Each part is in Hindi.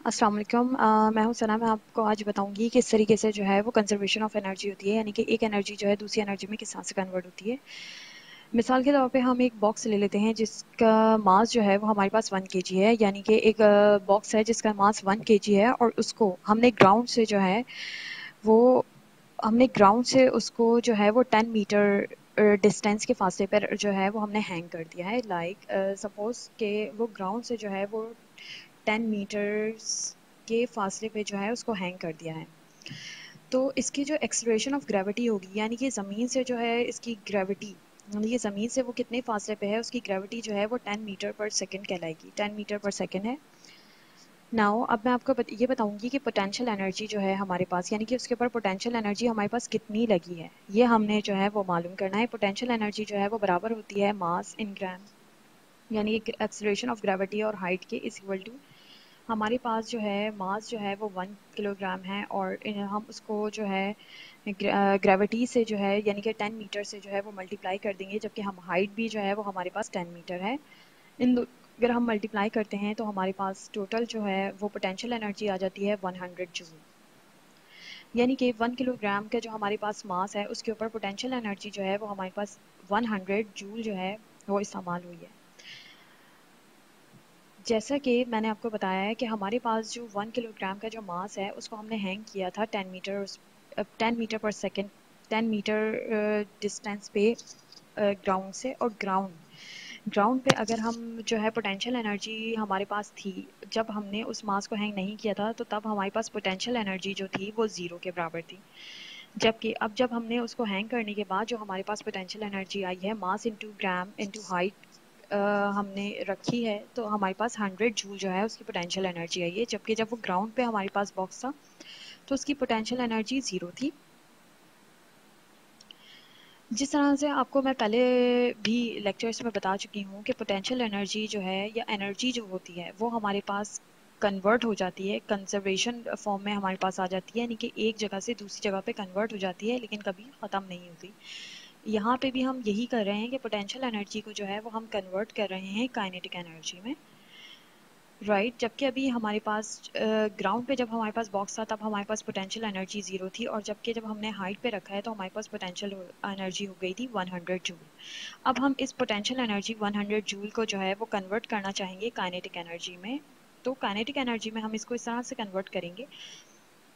अस्सलाम वालेकुम। मैं हूं सना। मैं आपको आज बताऊंगी किस तरीके से जो है वो कंजर्वेशन ऑफ एनर्जी होती है, यानी कि एक एनर्जी जो है दूसरी एनर्जी में किस तरह से कन्वर्ट होती है। मिसाल के तौर पे हम एक बॉक्स ले लेते हैं जिसका मास जो है वो हमारे पास 1 kg है, यानी कि एक बॉक्स है जिसका मास 1 kg है, और उसको हमने ग्राउंड से उसको जो है वो 10 मीटर डिस्टेंस के फासले पर जो है वो हमने हैंग कर दिया है। सपोज के वो ग्राउंड से जो है वो 10 मीटर्स के फासले पे जो है उसको हैंग कर दिया है। तो इसकी जो एक्सलरेशन ऑफ ग्रेविटी होगी, यानी कि ज़मीन से जो है इसकी ग्रेविटी, यानी कि ज़मीन से वो कितने फासले पे है, उसकी ग्रेविटी जो है वो 10 मीटर पर सेकेंड कहलाएगी। 10 मीटर पर सेकेंड है। नाउ अब मैं आपको ये बताऊंगी कि पोटेंशियल एनर्जी जो है हमारे पास, यानी कि उसके ऊपर पोटेंशियल एनर्जी हमारे पास कितनी लगी है, ये हमने जो है वो मालूम करना है। पोटेंशियल एनर्जी जो है वो बराबर होती है मास इन ग्राम, यानी एक्सलरेशन ऑफ ग्रेविटी और हाइट के इज इक्वल टू, हमारे पास जो है मास जो है वो 1 किलोग्राम है, और हम उसको जो है ग्रेविटी से जो है यानी कि 10 मीटर से जो है वो मल्टीप्लाई कर देंगे, जबकि हम हाइट भी जो है वो हमारे पास 10 मीटर है। अगर हम मल्टीप्लाई करते हैं तो हमारे पास टोटल जो है वो पोटेंशियल एनर्जी आ जाती है 100 जूल। यानी कि 1 किलोग्राम का जो हमारे पास मास है उसके ऊपर पोटेंशियल एनर्जी जो है वो हमारे पास 100 जूल जो है वो इस्तेमाल हुई है। जैसा कि मैंने आपको बताया है कि हमारे पास जो 1 किलोग्राम का जो मास है उसको हमने हैंग किया था 10 मीटर, 10 मीटर पर सेकेंड, 10 मीटर डिस्टेंस पे ग्राउंड से। और ग्राउंड पे अगर हम जो है पोटेंशियल एनर्जी हमारे पास थी, जब हमने उस मास को हैंग नहीं किया था तो तब हमारे पास पोटेंशियल एनर्जी जो थी वो ज़ीरो के बराबर थी। जबकि अब जब हमने उसको हैंग करने के बाद जो हमारे पास पोटेंशियल एनर्जी आई है, mass into gram into height हमने रखी है, तो हमारे पास 100 जूल जो है उसकी पोटेंशियल एनर्जी आई है। जबकि जब वो ग्राउंड पे हमारे पास बॉक्स था तो उसकी पोटेंशियल एनर्जी ज़ीरो थी। जिस तरह से आपको मैं पहले भी लेक्चर्स में बता चुकी हूँ कि पोटेंशियल एनर्जी जो है या एनर्जी जो होती है वो हमारे पास कन्वर्ट हो जाती है, कंजर्वेशन फॉर्म में हमारे पास आ जाती है, यानी कि एक जगह से दूसरी जगह पे कन्वर्ट हो जाती है, लेकिन कभी ख़त्म नहीं होती। यहाँ पे भी हम यही कर रहे हैं कि पोटेंशियल एनर्जी को जो है वो हम कन्वर्ट कर रहे हैं काइनेटिक एनर्जी में। राइट। जबकि अभी हमारे पास ग्राउंड पे जब हमारे पास बॉक्स था तब हमारे पास पोटेंशियल एनर्जी ज़ीरो थी, और जबकि जब हमने हाइट पे रखा है तो हमारे पास पोटेंशियल एनर्जी हो गई थी 100 जूल। अब हम इस पोटेंशियल एनर्जी 100 जूल को जो है वो कन्वर्ट करना चाहेंगे काइनेटिक एनर्जी में। तो काइनेटिक एनर्जी में हम इसको इस तरह से कन्वर्ट करेंगे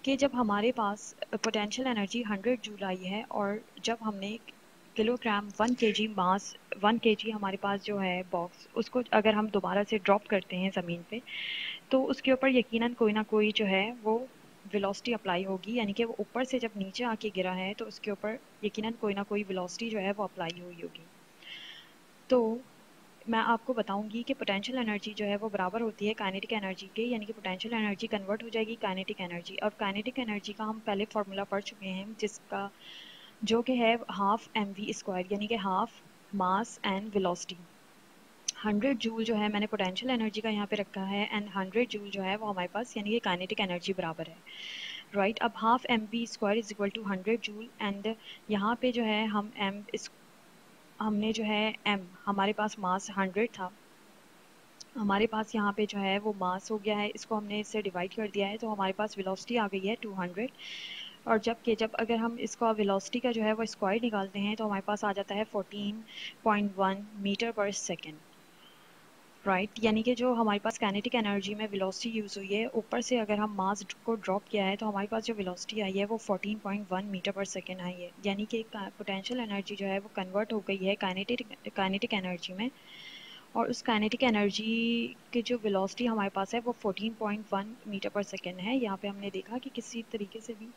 कि जब हमारे पास पोटेंशियल एनर्जी 100 जूल आई है, और जब हमने किलोग्राम 1 kg मास, 1 kg हमारे पास जो है बॉक्स, उसको अगर हम दोबारा से ड्रॉप करते हैं ज़मीन पे, तो उसके ऊपर यकीनन कोई ना कोई जो है वो वेलोसिटी अप्लाई होगी, यानी कि वो ऊपर से जब नीचे आके गिरा है तो उसके ऊपर यकीनन कोई ना कोई वेलोसिटी जो है वो अप्लाई हुई होगी। तो मैं आपको बताऊंगी कि पोटेंशियल एनर्जी जो है वो बराबर होती है काइनेटिक एनर्जी के, यानी कि पोटेंशियल एनर्जी कन्वर्ट हो जाएगी काइनेटिक एनर्जी। और काइनेटिक एनर्जी का हम पहले फार्मूला पढ़ चुके हैं, जिसका जो कि है हाफ एम वी स्क्वायर, यानी कि half mass and velocity. 100 joule जो है मैंने पोटेंशियल एनर्जी का यहाँ पे रखा है, एंड 100 जूल जो है वो हमारे पास यानी कि काइनेटिक एनर्जी बराबर है। राइट। अब half m v square is equal to 100 joule, and यहाँ पे जो है हमने जो है एम, हमारे पास मास 100 था, हमारे पास यहाँ पे जो है वो मास हो गया है, इसको हमने इससे डिवाइड कर दिया है तो हमारे पास वेलोसिटी आ गई है 200। और जब अगर हम इसका वेलोसिटी का जो है वो स्क्वायर निकालते हैं तो हमारे पास आ जाता है 14.1 मीटर पर सेकेंड। राइट। यानी कि जो हमारे पास काइनेटिक एनर्जी में वेलोसिटी यूज़ हुई है, ऊपर से अगर हम मास को ड्रॉप किया है तो हमारे पास जो वेलोसिटी आई है वो 14.1 मीटर पर सेकेंड आई है। यानी कि पोटेंशियल एनर्जी जो है वो कन्वर्ट हो गई है काइनेटिक एनर्जी में, और उस काइनेटिक एनर्जी की जो वेलोसिटी हमारे पास है वो 14.1 मीटर पर सेकेंड है। यहाँ पे हमने देखा कि किसी तरीके से भी